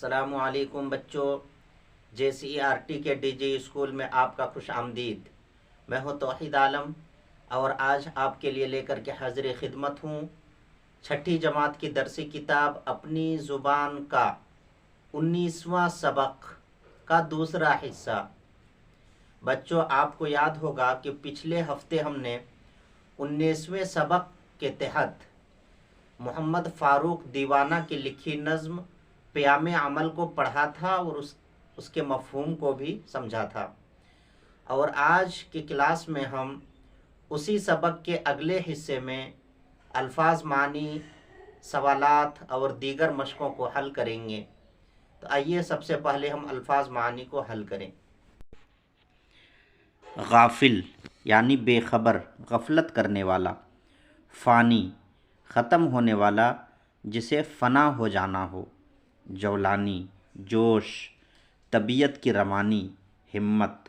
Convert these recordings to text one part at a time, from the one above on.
السلام علیکم بچوں، JCERT کے DG اسکول میں آپ کا خوش آمدید۔ میں ہوں توحید عالم اور آج آپ کے لیے لے کر کے حاضر خدمت ہوں چھٹی جماعت کی درسی کتاب اپنی زبان کا 19واں سبق کا دوسرا حصہ۔ بچوں، آپ کو یاد ہوگا کہ پچھلے ہفتے ہم نے 19ویں سبق کے تحت محمد فاروق دیوانہ کی لکھی نظم پیام عمل کو پڑھا تھا اور اس کے مفہوم کو بھی سمجھا تھا، اور آج کی کلاس میں ہم اسی سبق کے اگلے حصے میں الفاظ معنی، سوالات اور دیگر مشقوں کو حل کریں گے۔ تو آئیے سب سے پہلے ہم الفاظ معنی کو حل کریں۔ غافل یعنی بے خبر، غفلت کرنے والا۔ فانی ختم ہونے والا، جسے فنا ہو جانا ہو۔ جولانی جوش، طبیعت کی روانی، ہمت۔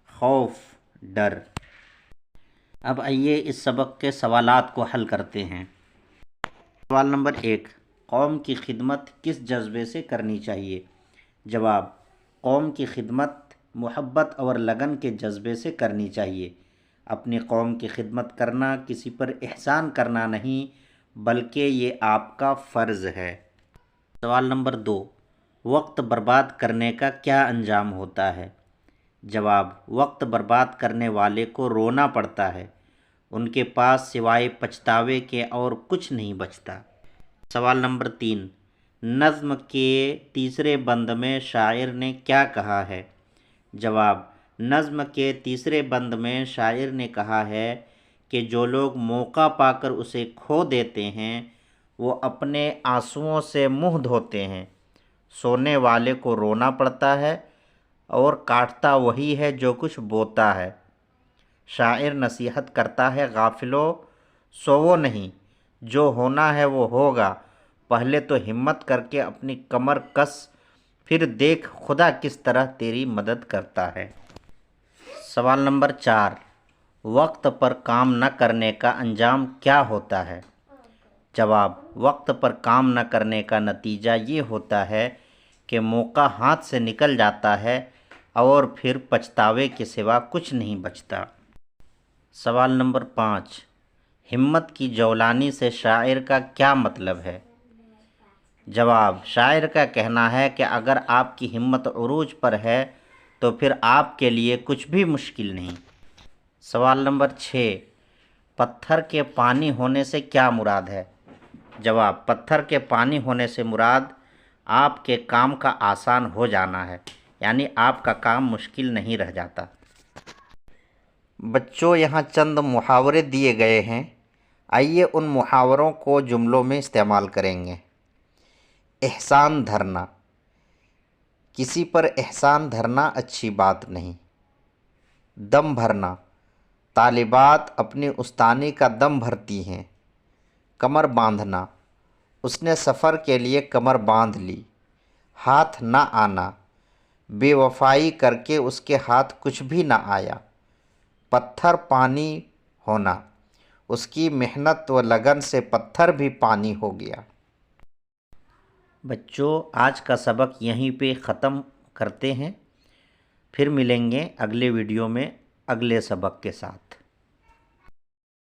خوف ڈر۔ اب آئیے اس سبق کے سوالات کو حل کرتے ہیں۔ سوال نمبر 1، قوم کی خدمت کس جذبے سے کرنی چاہیے؟ جواب، قوم کی خدمت محبت اور لگن کے جذبے سے کرنی چاہیے۔ اپنی قوم کی خدمت کرنا کسی پر احسان کرنا نہیں، بلکہ یہ آپ کا فرض ہے۔ سوال نمبر 2، وقت برباد کرنے کا کیا انجام ہوتا ہے؟ جواب، وقت برباد کرنے والے کو رونا پڑتا ہے، ان کے پاس سوائے پچھتاوے کے اور کچھ نہیں بچتا۔ سوال نمبر 3، نظم کے تیسرے بند میں شاعر نے کیا کہا ہے؟ جواب، نظم کے تیسرے بند میں شاعر نے کہا ہے کہ جو لوگ موقع پا کر اسے کھو دیتے ہیں وہ اپنے آنسوؤں سے منہ دھوتے ہیں۔ سونے والے کو رونا پڑتا ہے اور کاٹتا وہی ہے جو کچھ بوتا ہے۔ شاعر نصیحت کرتا ہے، غافلو سوو نہیں، جو ہونا ہے وہ ہوگا، پہلے تو ہمت کر کے اپنی کمر کس، پھر دیکھ خدا کس طرح تیری مدد کرتا ہے۔ سوال نمبر 4، وقت پر کام نہ کرنے کا انجام کیا ہوتا ہے؟ جواب، وقت پر کام نہ کرنے کا نتیجہ یہ ہوتا ہے کہ موقع ہاتھ سے نکل جاتا ہے اور پھر پچھتاوے کے سوا کچھ نہیں بچتا۔ سوال نمبر 5، ہمت کی جولانی سے شاعر کا کیا مطلب ہے؟ جواب، شاعر کا کہنا ہے کہ اگر آپ کی ہمت عروج پر ہے تو پھر آپ کے لیے کچھ بھی مشکل نہیں۔ سوال نمبر 6، پتھر کے پانی ہونے سے کیا مراد ہے؟ جواب، پتھر کے پانی ہونے سے مراد آپ کے کام کا آسان ہو جانا ہے، یعنی آپ کا کام مشکل نہیں رہ جاتا۔ بچوں، یہاں چند محاورے دیے گئے ہیں، آئیے ان محاوروں کو جملوں میں استعمال کریں گے۔ احسان دھرنا، کسی پر احسان دھرنا اچھی بات نہیں۔ دم بھرنا، طالبات اپنی استانی کا دم بھرتی ہیں۔ کمر باندھنا، اس نے سفر کے لیے کمر باندھ لی۔ ہاتھ نہ آنا، بے وفائی کر کے اس کے ہاتھ کچھ بھی نہ آیا۔ پتھر پانی ہونا، اس کی محنت و لگن سے پتھر بھی پانی ہو گیا۔ بچوں، آج کا سبق یہیں پہ ختم کرتے ہیں، پھر ملیں گے اگلے ویڈیو میں اگلے سبق کے ساتھ۔